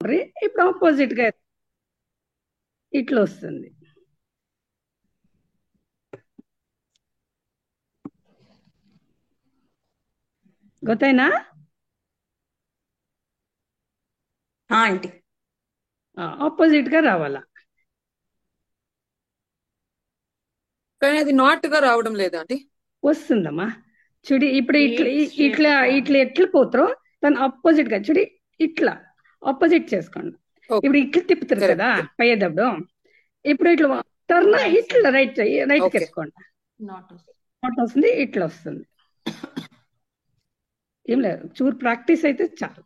ఇప్పుడు ఆపోజిట్ గా ఇట్లా వస్తుంది. ಗೊತ್ತಾಯ್ನಾ? ఆంటీ ఆపోజిట్ గా రావాలా. కానీ అది నాట్ గా రావడం లేదా అండి? వస్తుందమ్మా చూడి. ఇప్పుడు ఇట్లా ఇట్లా ఇట్లా ఎట్లా పోతారో దాని ఆపోజిట్ గా చూడి, ఇట్లా ఆపోజిట్ చేసుకోండి. ఇప్పుడు ఇట్లా తిప్పుతారు కదా పోయేటప్పుడు, ఇప్పుడు ఇట్లా టర్న్ ఇట్లా రైట్ రైట్ వేసుకోండి. నాట్ వస్తుంది, ఇట్లా వస్తుంది. ఏం లేదు, చూరు ప్రాక్టీస్ అయితే చాలు.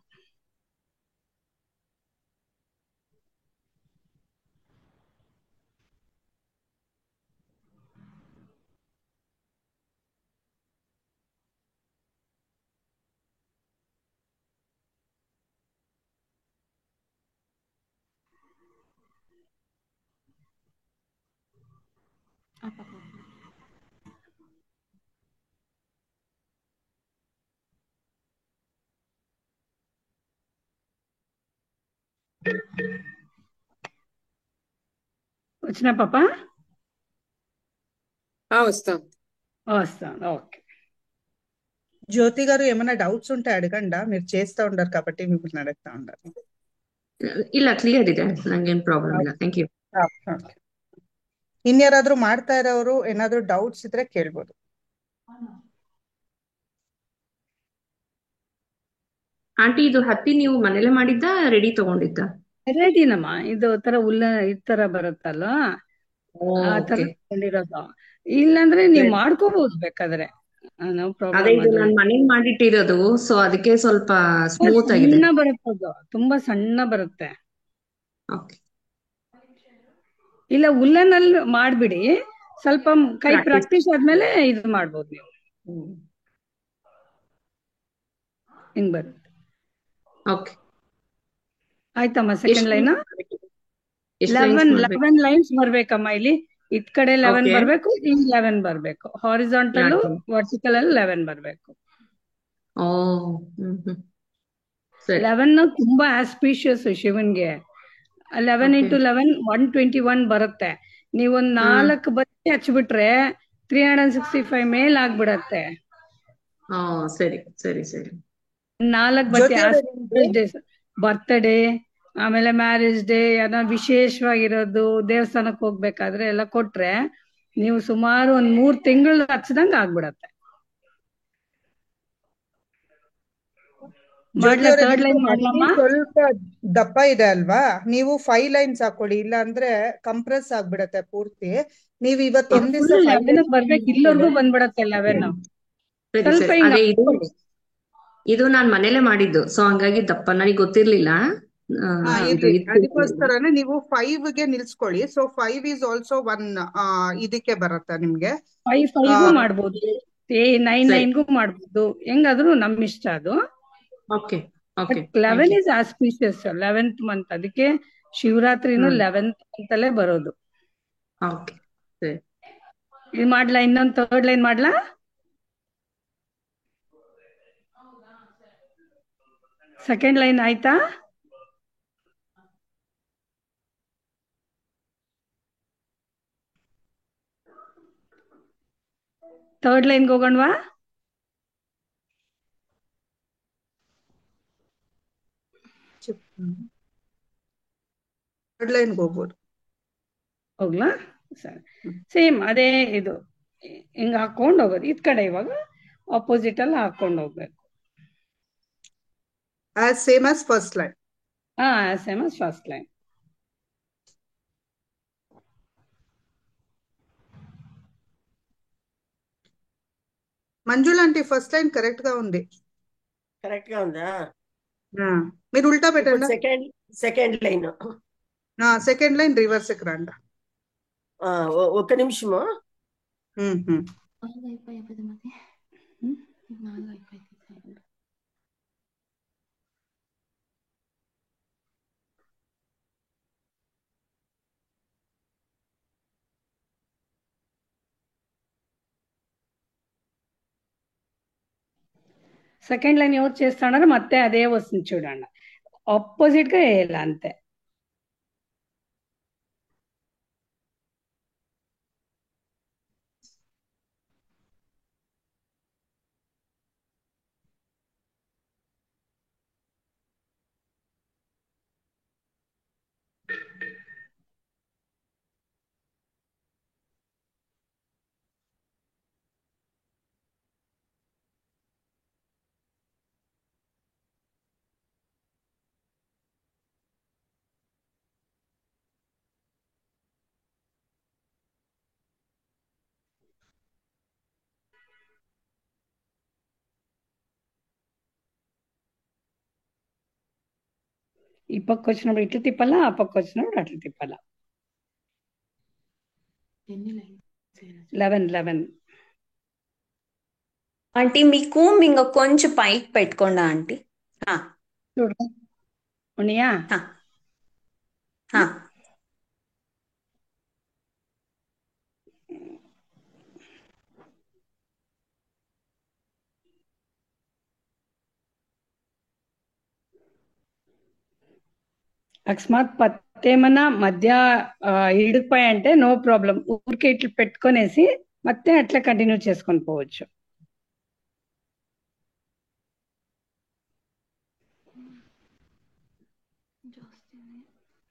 వచ్చినా పాప? వస్తాను. వస్తాను, ఓకే. జ్యోతి గారు ఏమైనా డౌట్స్ ఉంటే అడగండా, మీరు చేస్తా ఉండరు కాబట్టి మిమ్మల్ని అడుగుతా ఉండరు. ಇಲ್ಲ ಕ್ಲಿಯರ್ ಇದೆ, ನಂಗೇನ್ ಪ್ರಾಬ್ಲಮ್ ಇಲ್ಲ. Thank you. ಇನ್ಯಾರಾದ್ರೂ ಮಾಡ್ತಾ ಇರೋರು ಏನಾದ್ರೂ ಡೌಟ್ಸ್ ಇದ್ರೆ ಕೇಳ್ಬೋದು. ಆಂಟಿ, ಇದು ಹತ್ತಿ ನೀವು ಮನೇಲೆ ಮಾಡಿದ್ದ ರೆಡಿ ತಗೊಂಡಿದ್ದ? ರೆಡಿನಮ್ಮ, ಇದು ತರ ಉಲ್ಲ ಈ ತರ ಬರುತ್ತಲ್ಲ, ಆ ತರ ಓಕೆ. ತಗೊಂಡಿರೋದು. ಇಲ್ಲಾಂದ್ರೆ ನೀವ್ ಮಾಡ್ಕೋಬಹುದು ಬೇಕಾದ್ರೆ, ನೋ ಅದೇ, ಪ್ರಾಬ್ಲಮ್. ಇದು ಅದು ನಾನ್ ಮನೇಲಿ ಮಾಡಿಟ್ಟಿರೋದು, ಸೊ ಅದಕ್ಕೆ ಸ್ವಲ್ಪ ಸ್ಮೂತ್ ಆಗಿದೆ. ಸಣ್ಣ ಬರುತ್ತೆ, ಅದು ತುಂಬಾ ಸಣ್ಣ ಬರುತ್ತೆ. ಓಕೆ. ಇಲ್ಲ ಉಲ್ಲನಲ್ಲಿ ಮಾಡ್ಬಿಡಿ, ಸ್ವಲ್ಪ ಕೈ Practice. ಪ್ರಾಕ್ಟೀಸ್ ಆದ್ಮೇಲೆ ಇದು ಮಾಡ್ಬೋದು ನೀವು. ಹಿಂಗ್ ಬರುತ್ತೆ. ಓಕೆ. ಆಯ್ತಮ್ಮ, ಸೆಕೆಂಡ್ ಲೈನ್ ಎಷ್ಟು lines 11 ಮಾಡ್ಬೇಕು? 11 ಲೈನ್ಸ್ ಬರ್ಬೇಕಮ್ಮ. ಇಲ್ಲಿ ಇದ್ ಕಡೆ 11 Okay. ಬರ್ಬೇಕು, ಇಲ್ಲಿ 11 ಬರ್ಬೇಕು. ಹಾರಿಜಾಂಟಲ್ ಯಾಕೆ? ವರ್ಟಿಕಲ್ ಅಲ್ಲಿ 11 ಬರ್ಬೇಕು. ಓ, ಸರಿ. 11 ತುಂಬಾ ಆಸ್ಪಿಷಿಯಸ್ ಶಿವನ್ಗೆ. 11 Okay. ಇಂಟು 11 121 ಬರುತ್ತೆ. ನೀವೊಂದ್ 4 ಬಟ್ಟೆ ಹಚ್ಬಿಟ್ರೆ 365 ಮೇಲ್ ಆಗ್ಬಿಡತ್ತೆ. ಸರಿ ಸರಿ ಸರಿ. 4 ಬಟ್ಟೆ ಡೇಸ್, ಬರ್ತ್ಡೇ, ಆಮೇಲೆ ಮ್ಯಾರೇಜ್ ಡೇ, ಏನೋ ವಿಶೇಷವಾಗಿರೋದು, ದೇವಸ್ಥಾನಕ್ಕೆ ಹೋಗ್ಬೇಕಾದ್ರೆ ಎಲ್ಲ ಕೊಟ್ರೆ ನೀವು ಸುಮಾರು ಒಂದ್ 3 ತಿಂಗಳು ಹಚ್ಚದಂಗ ಆಗ್ಬಿಡತ್ತೆ. ಮಾಡ್ಲಾ? ಥರ್ಡ್ ಲೈನ್ ಮಾಡ್ಲಮ್ಮ? ಸ್ವಲ್ಪ ದಪ್ಪ ಇದೆ ಅಲ್ವಾ, ನೀವು 5 ಲೈನ್ಸ್ ಹಾಕೊಳ್ಳಿ, ಇಲ್ಲ ಅಂದ್ರೆ ಕಂಪ್ರೆಸ್ ಆಗ್ಬಿಡತ್ತೆ ಪೂರ್ತಿ. ನೀವು ಇವತ್ತು ಒಂದ್ ದಿವಸ 11 ಬರ್ಬೇಕು, ಇಲ್ಲವರೆಗೂ ಬಂದ್ಬಿಡತ್ತೆ 11. ಸರಿ ಸ್ವಲ್ಪ ಸರಿ. ಹಿಂಗ ಅದೇ ಇದು ನಾನ್ ಮನೇಲೆ ಮಾಡಿದ್ದು, ಸೊ ಹಂಗಾಗಿ ದಪ್ಪ ನನಗೆ ಗೊತ್ತಿರ್ಲಿಲ್ಲ. ಅದಕ್ಕೋಸ್ಕರನೇ ನೀವು 5 ಗೆ ನಿಲ್ಸ್ಕೊಳ್ಳಿ. ಸೊ 5 ಈಸ್ ಆಲ್ಸೋ 1 ಇದಕ್ಕೆ ಬರುತ್ತೆ ನಿಮ್ಗೆ. 5 ಮಾಡ್ಬೋದು, 9 ಮಾಡ್ಬೋದು, ಹೆಂಗಾದ್ರೂ ನಮ್ ಇಷ್ಟ ಅದು. Okay okay. 11 is auspicious, 11th month. ಅದಕ್ಕೆ ಶಿವರಾತ್ರಿನೂ 11th ಅಂತಲೇ ಬರೋದು. ಓಕೆ ಸರಿ. ಇದು ಮಾಡ್ಲಾ? ಇನ್ನೊಂದು ಥರ್ಡ್ ಲೈನ್ ಮಾಡ್ಲಾ? ಸೆಕೆಂಡ್ ಲೈನ್ ಆಯ್ತಾ? ಥರ್ಡ್ ಲೈನ್ಗೆ ಹೋಗೋಣವಾ? ಥರ್ಡ್ ಲೈನ್ಗೆ ಹೋಗ್ಬೋದು. ಹೋಗ್ಲಾ? ಸರಿ. ಸೇಮ್ ಅದೇ ಇದು ಹಿಂಗ ಹಾಕೊಂಡ್ ಹೋಗೋದು. ಇದ್ ಕಡೆ ಇವಾಗ ಆಪೋಸಿಟ್ ಅಲ್ಲಿ ಹಾಕೊಂಡ್ ಹೋಗ್ಬೇಕು. Same as first line. Same as first line. Manjula aunty first line correct గా ఉంది. కరెక్ట్ గా ఉందా? మీరు ఉల్టా పెట్టండి. Second line, second line reverse కి రండి. ఒక్క నిమిషము. సెకండ్ లైన్ ఎవరు చేస్తాడారో మత్తే అదే వస్తుంది చూడండి. ఆపోజిట్ గా వేయాలి అంతే. ఈ పక్క వచ్చినప్పుడు ఇట్లా తిప్పాలా, ఆ పక్క వచ్చినప్పుడు అట్లా తిప్పాలా. 11. ఆంటీ మీ కూమ్ ఇంకా కొంచెం పైకి పెట్టుకోండి ఆంటీ. ఆ, చూడు ఉన్నాయా? ఆ, ఆ. అకస్మాత్ పత్తేమన్నా మధ్య ఇడిపోయాయంటే నో ప్రాబ్లం, ఊరికే ఇట్లా పెట్టుకొనేసి ಮತ್ತೆ అట్లా కంటిన్యూ చేసుకొని పోవచ్చు.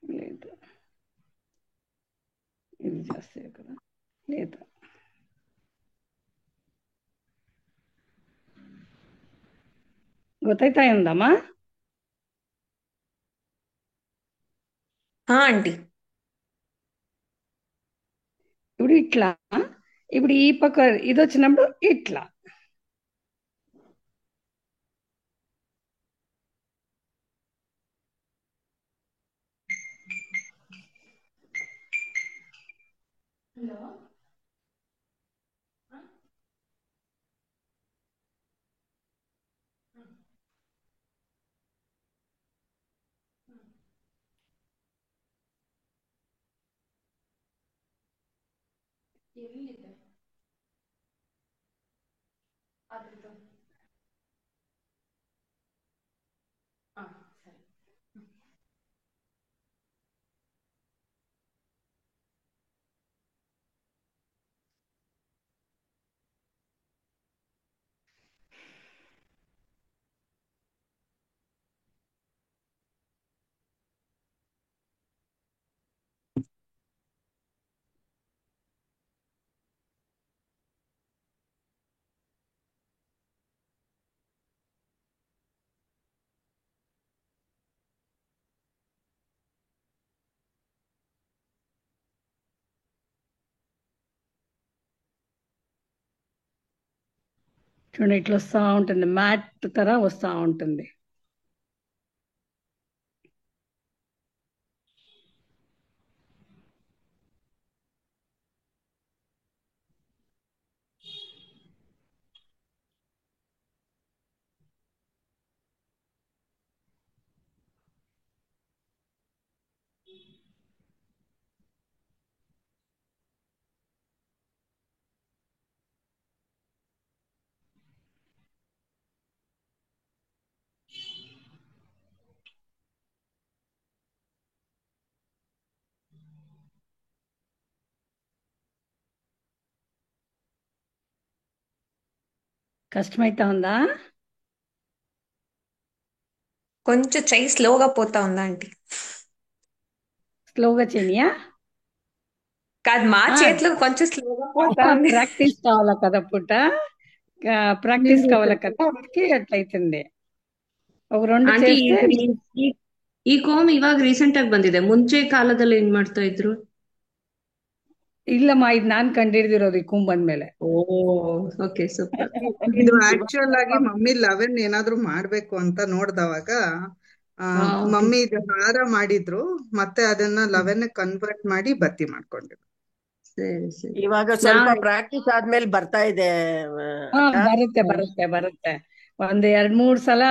లేదు ఇది ಜಾಸ್ತಿ కదా, లేదు. ಗೊತ್ತಾಯ್ತಾ ఉందమ్మా? ఆంటీ ఇప్పుడు ఇట్లా, ఇప్పుడు ఈ పక్క ఇది వచ్చినప్పుడు ఇట్లా. చూడండి ఇట్లా వస్తూ ఉంటుంది, మ్యాట్ తర వస్తూ ఉంటుంది. కష్టమైతా ఉందా? కొంచెం చెయ్యి స్లోగా పోతా ఉందా ఆంటీ? స్లోగా చేయనియా? కాదు, మా చేతిలో కొంచెం స్లోగా పోతా ఉంది. ప్రాక్టీస్ కావాలా కదా పుట్ట, ప్రాక్టీస్ కావాలా కదా, అందుకే అట్లయితుంది. ఒక 2 ಆಂಟಿ చేస్తే ಈ ಕೋಮ್ ಇವಾಗ ರೀಸೆಂಟ್ ಆಗಿ ಬಂದಿದೆ, ಮುಂಚೆ ಕಾಲದಲ್ಲಿ ಏನ್ ಮಾಡ್ತಾ ಇದ್ರು? ಇಲ್ಲಮ್ಮ, ಇದು ನಾನ್ ಕಂಡಿಡ್ದಿರೋದು ಈ ಕುಂಭ್ ಬಂದ್ಮೇಲೆ. ಓ ಓಕೆ, ಸೂಪರ್. ಇದು ಆಕ್ಚುಯಲ್ ಆಗಿ ಮಮ್ಮಿ 11 ಏನಾದ್ರು ಮಾಡ್ಬೇಕು ಅಂತ ನೋಡ್ದವಾಗ ಮಮ್ಮಿ ಇದು ಹಾರ ಮಾಡಿದ್ರು, ಮತ್ತೆ ಅದನ್ನ 11 ಕನ್ವರ್ಟ್ ಮಾಡಿ ಬತ್ತಿ ಮಾಡ್ಕೊಂಡಿದ್ರು. ಸರಿ ಸರಿ. ಇವಾಗ ಸ್ವಲ್ಪ ಪ್ರಾಕ್ಟೀಸ್ ಆದ್ಮೇಲೆ ಬರ್ತಾ ಇದೆ ಬರುತ್ತೆ ಬರುತ್ತೆ ಬರುತ್ತೆ. ಒಂದ್ 2-3 ಸಲ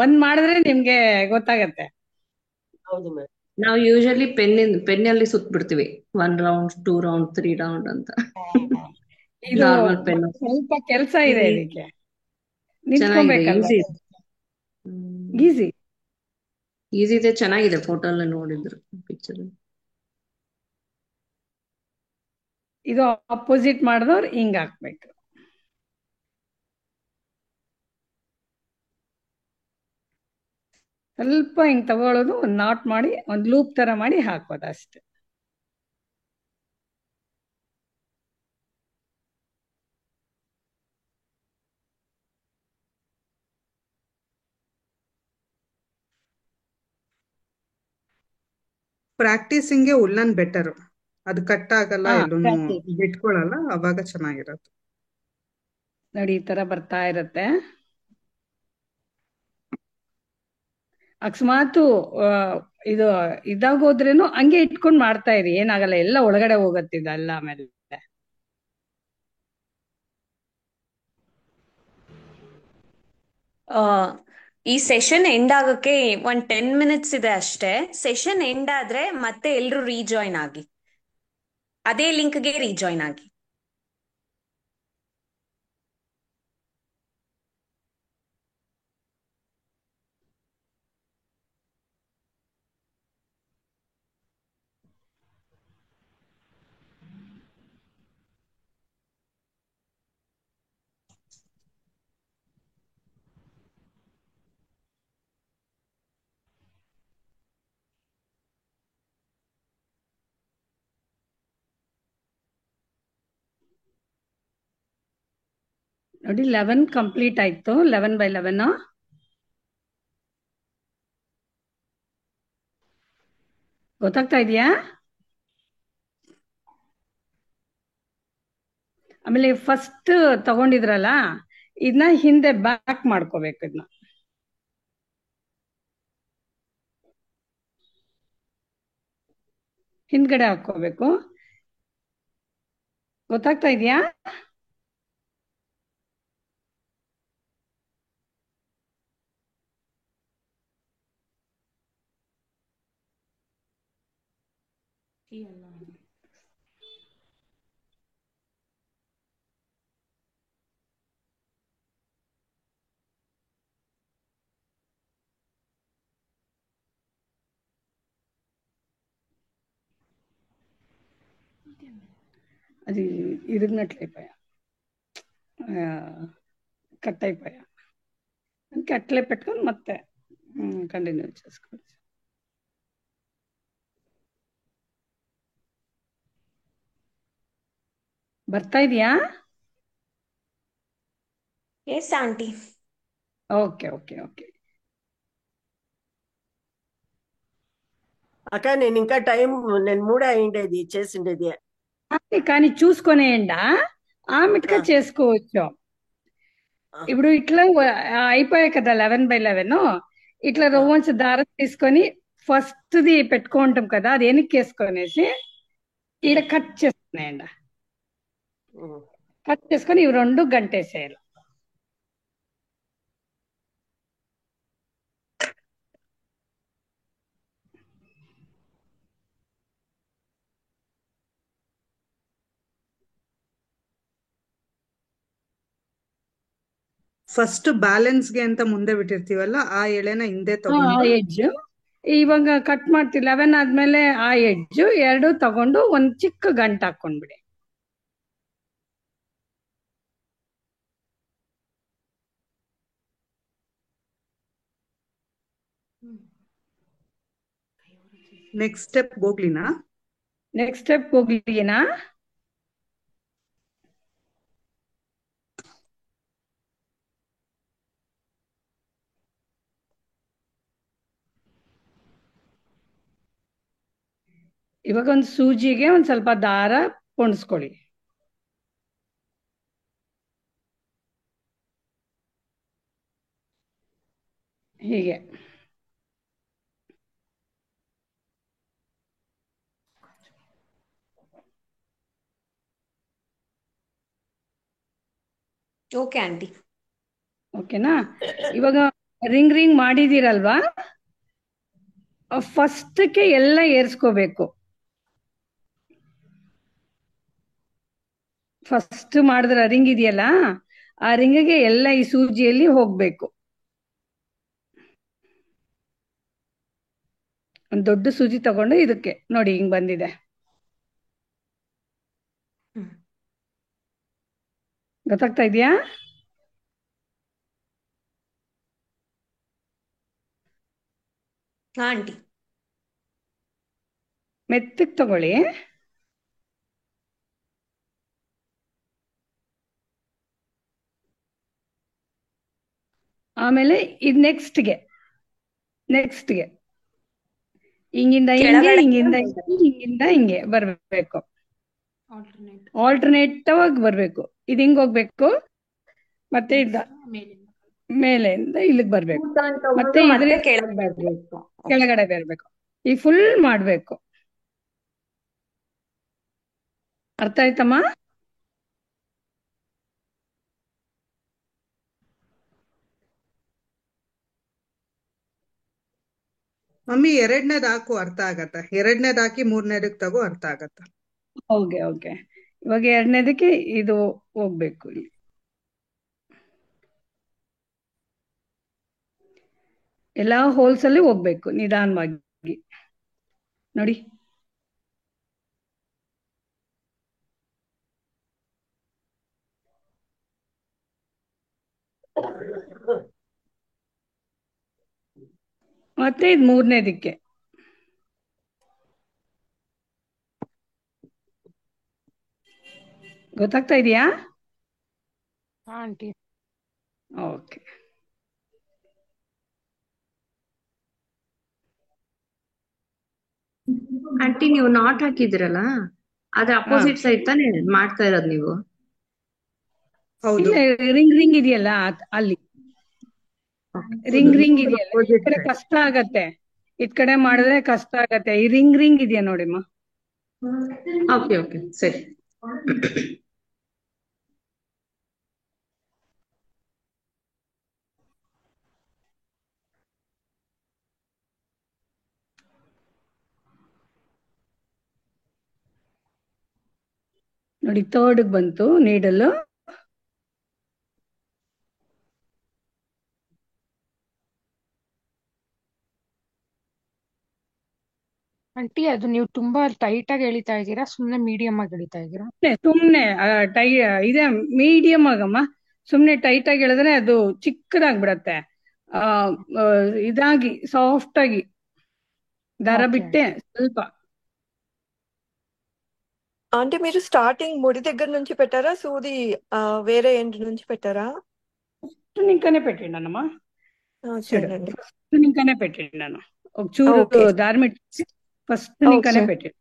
ಒಂದ್ ಮಾಡಿದ್ರೆ ನಿಮ್ಗೆ ಗೊತ್ತಾಗತ್ತೆ. ಹೌದು ಮ್ಯಾಮ್. ನಾವು ಯೂಶಲಿ ಪೆನ್ನಲ್ಲಿ ಸುತ್ತ ಬಿಡ್ತೀವಿ, 1 ರೌಂಡ್ 2 ರೌಂಡ್ 3 ರೌಂಡ್ ಅಂತ. ಇದು ನಾರ್ಮಲ್ ಪೆನ್ ಸ್ವಲ್ಪ ಕೆಲಸ ಇದೆ ಇದಕ್ಕೆ, ನಿಂತ್ಕೊಬೇಕಲ್ಲ. ಈಸಿ. ಈಸಿ. ಈಸಿ ಇದೆ, ಚೆನ್ನಾಗಿದೆ ಫೋಟೋ ಎಲ್ಲ ನೋಡಿದ್ರು ಪಿಕ್ಚರ್. ಇದು ಅಪೋಸಿಟ್ ಮಾಡಿದವ್ರು ಹಿಂಗ್ ಹಾಕ್ಬೇಕು. ಸ್ವಲ್ಪ ಹಿಂಗ್ ತಗೊಳ್ಳೋದು, ಒಂದ್ ನಾಟ್ ಮಾಡಿ ಒಂದ್ ಲೂಪ್ ತರ ಮಾಡಿ ಹಾಕೋದು ಅಷ್ಟೇ. ಪ್ರಾಕ್ಟೀಸಿಂಗ್ಗೆ ಉಲ್ಲನ್ ಬೆಟರ್. ಅದು ಕಟ್ ಆಗಲ್ಲ, ಎಲ್ಲೂನು ಬಿಟ್ಕೊಳಲ್ಲ, ಅವಾಗ ಚೆನ್ನಾಗಿರತ್ತೆ. ನೋಡಿ ಈ ತರ ಬರ್ತಾ ಇರತ್ತೆ. ಅಕಸ್ಮಾತ್ ಇದು ಇದಾಗೋದ್ರೇನು ಹಂಗೆ ಇಟ್ಕೊಂಡ್ ಮಾಡ್ತಾ ಇರಿ, ಏನಾಗಲ್ಲ, ಎಲ್ಲ ಒಳಗಡೆ ಹೋಗತ್ತಿದಲ್ಲ ಆಮೇಲೆ. ಈ ಸೆಷನ್ ಎಂಡ್ ಆಗಕ್ಕೆ 10 ಮಿನಿಟ್ಸ್ ಇದೆ ಅಷ್ಟೇ. ಸೆಷನ್ ಎಂಡ್ ಆದ್ರೆ ಮತ್ತೆ ಎಲ್ರು ರೀಜಾಯ್ನ್ ಆಗಿ, ಅದೇ ಲಿಂಕ್ಗೆ ರೀಜಾಯ್ನ್ ಆಗಿ. ನೋಡಿ 11 ಕಂಪ್ಲೀಟ್ ಆಯ್ತು. 11/11 ಗೊತ್ತಾಗ್ತಾ ಇದೆಯಾ? ಆಮೇಲೆ ಫಸ್ಟ್ ತಗೊಂಡಿದ್ರಲ್ಲ, ಇದನ್ನ ಹಿಂದೆ ಬ್ಯಾಕ್ ಮಾಡ್ಕೋಬೇಕು. ಇದನ್ನ ಹಿಂದ್ಗಡೆ ಹಾಕೋಬೇಕು. ಗೊತ್ತಾಗ್ತಾ ಇದೆಯಾ? అది ఇరిగినట్లయిపోయా, కట్ అయిపోయా. అందుకే అట్లే పెట్టుకొని ಮತ್ತೆ కంటిన్యూ చేసుకోవచ్చు. ಬರ್ತಾ ಇದೆಯಾ? Yes aunty. Okay okay okay. అక్క నేను ఇంకా టైం నేను మూడే అయిండేది చేసిండేది. కానీ చూసుకొనేయండా ఆమెట్గా చేసుకోవచ్చు. ఇప్పుడు ఇట్లా అయిపోయాయి కదా 11/11. ఇట్లా రవ్వంచు దారం తీసుకొని ఫస్ట్ ది పెట్టుకుంటాం కదా, అది వెనక్కేసుకొనేసి ఈడ కట్ చేసుకునేయండి. కట్ చేసుకొని ఇవి రెండు గంటేసేయాలి. ಫಸ್ಟ್ ಬ್ಯಾಲೆನ್ಸ್ಗೆ ಅಂತ ಮುಂದೆ ಬಿಟ್ಟಿರ್ತೀವಲ್ಲ, ಆ ಎಳೆನ ಹಿಂದೆ ಆ ತಗೊಂಡು ಎಡ್ಜ್ ಇವಾಗ ಕಟ್ ಮಾಡ್ತೀವಿ. 11 ಆದ್ಮೇಲೆ ಆ ಎಡ್ಜ್ ಎರಡು ತಗೊಂಡು ಒಂದ್ ಚಿಕ್ಕ ಗಂಟು ಹಾಕೊಂಡ್ಬಿಡಿ. ನೆಕ್ಸ್ಟ್ ಸ್ಟೆಪ್ ಹೋಗ್ಲಿನಾ? ನೆಕ್ಸ್ಟ್ ಸ್ಟೆಪ್ ಹೋಗ್ಲಿನಾ? ಇವಾಗ ಒಂದು ಸೂಜಿಗೆ ಒಂದ್ ಸ್ವಲ್ಪ ದಾರ ಪೊಣಿಸ್ಕೊಳ್ಳಿ. ಹೀಗೆ ಓಕೆ ಆಂಟಿ. ಓಕೆನಾ? ಇವಾಗ ರಿಂಗ್ ರಿಂಗ್ ಮಾಡಿದೀರಲ್ವಾ, ಫಸ್ಟ್ಗೆ ಎಲ್ಲ ಏರ್ಸ್ಕೋಬೇಕು. ಫಸ್ಟ್ ಮಾಡಿದ್ರ ರಿಂಗ್ ಇದೆಯಲ್ಲ, ಆ ರಿಂಗಿಗೆ ಎಲ್ಲ ಈ ಸೂಜಿಯಲ್ಲಿ ಹೋಗ್ಬೇಕು. ಒಂದ್ ದೊಡ್ಡ ಸೂಜಿ ತಗೊಂಡು ಇದಕ್ಕೆ ನೋಡಿ ಹಿಂಗ್ ಬಂದಿದೆ. ಹ್ಮ್. ಗೊತ್ತಾಗ್ತಾ ಇದೆಯಾ? ಹಾ ಆಂಟಿ. ಮೆತ್ತಗ್ ತಗೊಳ್ಳಿ. ಆಮೇಲೆ ಇದು ನೆಕ್ಸ್ಟ್ಗೆ ಹಿಂಗಿಂದ ಹಿಂಗೆ ಕೆಳಗಡೆ ಹಿಂಗಿಂದ ಹಿಂಗೆ ಹಿಂಗಿಂದ ಹಿಂಗೆ ಬರ್ಬೇಕು. ಆಲ್ಟರ್ನೇಟ್ ಆಗಿ ಬರ್ಬೇಕು. ಇದು ಹಿಂಗ್ ಹೋಗ್ಬೇಕು, ಮತ್ತೆ ಮೇಲೆಯಿಂದ ಇಲ್ಲಿಗೆ ಬರ್ಬೇಕು, ಟರ್ನ್ ಮತ್ತೆ ತಗೊಂಡು ಇದ್ರ ಮತ್ತೆ ಕೆಳಗೆ ಬರ್ಬೇಕು. ಕೆಳಗಡೆ ಬರ್ಬೇಕು. ಈ ಫುಲ್ ಮಾಡ್ಬೇಕು. ಅರ್ಥ ಆಯ್ತಮ್ಮ? ಮಮ್ಮಿ ಎರಡನೇದ್ ಹಾಕು, ಅರ್ಥ ಆಗತ್ತ. ಎರಡನೇದ್ ಹಾಕಿ ಮೂರನೇದಕ್ ತಗೋ, ಅರ್ಥ ಆಗತ್ತ. ಓಕೆ. ಇವಾಗ ಎರಡನೇದಕ್ಕೆ ಇದು ಹೋಗ್ಬೇಕು. ಇಲ್ಲಿ ಎಲ್ಲಾ ಹೋಲ್ಸ್ ಅಲ್ಲಿ ಹೋಗ್ಬೇಕು ನಿಧಾನವಾಗಿ. ನೋಡಿ, ಮತ್ತೆ ಇದು ಮೂರನೇದಕ್ಕೆ. ಗೊತ್ತಾಗ್ತಾ ಇದೆಯಾ? Aunty okay. ಆಂಟಿ ನೀವು ನಾಟ್ ಹಾಕಿದಿರಲ್ಲ, ಅದ್ರ ಅಪೋಸಿಟ್ ಸೈಡ್ ತಾನೇ ಮಾಡ್ತಾ ಇರೋದ್ ನೀವು? ಹೌದು, ಇಲ್ಲ, ರಿಂಗ್ ಇದೆಯಲ್ಲ ಅಲ್ಲಿ ರಿಂಗ್ ಇದೆಯಲ್ಲ, ಈ ಕಡೆ ಕಷ್ಟ ಆಗತ್ತೆ. ಇದ್ ಕಡೆ ಮಾಡಿದ್ರೆ ಕಷ್ಟ ಆಗತ್ತೆ. ಈ ರಿಂಗ್ ಇದೆಯಾ ನೋಡಿಮ್ಮ. ಓಕೆ ಸರಿ. ನೋಡಿ, ಥರ್ಡ್ ಬಂತು ನೀಡಲ್. ಆಂಟಿ ಅದು ನೀವು ತುಂಬಾ ಟೈಟ್ ಆಗಿ ಎಳಿತಾ ಇದ್ದೀರಾ, ಸುಮ್ನೆ ಮೀಡಿಯಂ ಆಗಿ ಎಳಿತಾ ಇದ್ದೀರಾ? ಸುಮ್ನೆ ಇದೆ ಮೀಡಿಯಂ ಆಗಮ್ಮ. ಸುಮ್ನೆ ಟೈಟ್ ಆಗಿ ಹೇಳಿದ್ರೆ ಅದು ಚಿಕ್ಕದಾಗ್ಬಿಡತ್ತೆ. ಆ ಆ, ಇದಾಗಿ ಸಾಫ್ಟ್ ಆಗಿ ದಾರ Okay. ಬಿಟ್ಟೆ ಸ್ವಲ್ಪ. అంటే మీరు స్టార్టింగ్ ముడి దగ్గర నుంచి పెట్టారా సూది వేరే ఎండ్ నుంచి పెట్టారా? ఫస్ట్ నింకనే పెట్టిండనమ్మా. చూడు, సరేనండి. ఫస్ట్ నింకనే పెట్టిండాను. ఒక చూరు ఓకే. దారి మిట్టి ఫస్ట్ నింకనే ఓకే. పెట్టిండు.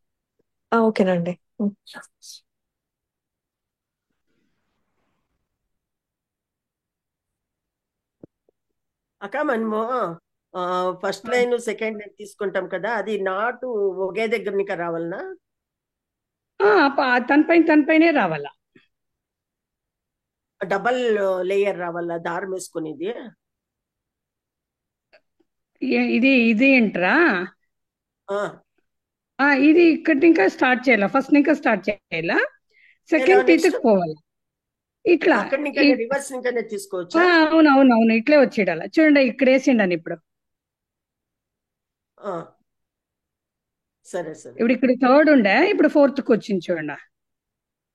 ఓకేనండి. అక్క మనము ఫస్ట్ లైన్ సెకండ్ లైన్ తీసుకుంటాం కదా, అది నాటు ఒకే దగ్గర నీకు రావాలనా? తన పైనే రావాలా. డబల్ లేయర్ రావాలా దారం వేసుకునేది? ఇది ఏంట్రా, ఆ, ఇది ఇక్కడ ఇంకా స్టార్ట్ చేయాలా. ఫస్ట్ ఇంకా స్టార్ట్ చేయాలా, సెకండ్ next? టీత్ పోవాలా. ఇట్లా అక్కడ నీకనే రివర్స్ నీకనే తీసుకోవచ్చా? అవును, ఇట్లే వచ్చేయాల. చూడండి, ఇక్కడ వేసిండాను ఇప్పుడు. ఆ, సరే సరే. ఇప్పుడు ఇక్కడ థర్డ్ ఉండే, ఇప్పుడు ఫోర్త్ కి వచ్చింది చూడండి.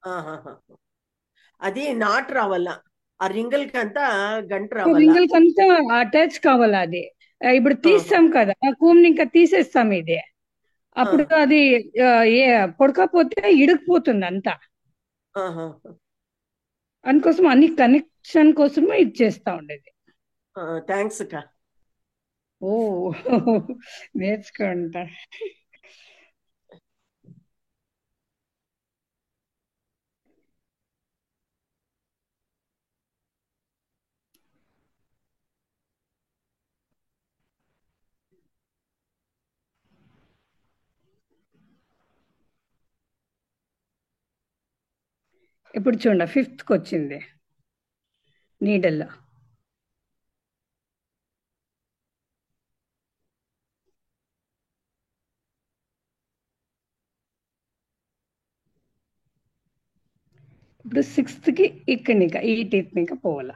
ఆహాహా. అది నాట్ రావాలా, ఆ రింగల్ కంతా గంట రావాలా? రింగిల్ కంతా అటాచ్ కావాలా అది. ఇప్పుడు తీస్తాం కదా, కూమ్ ఇంకా తీసేస్తాం ఇది. అప్పుడు అది పొడకపోతే ఇడుకుపోతుంది అంతా. ఆహాహా. అందుకోసం అన్ని కనెక్షన్ కోసమే ఇది చేస్తా ఉండేది. థ్యాంక్స్ అక్క. ఓ నేర్చుకుంటా. ఇప్పుడు చూడండి, ఫిఫ్త్ కి వచ్చింది నీడల్. ఇప్పుడు సిక్స్త్ కి ఇక్కడ ఇంకా ఈ టీత్ ఇంకా పోవాలా.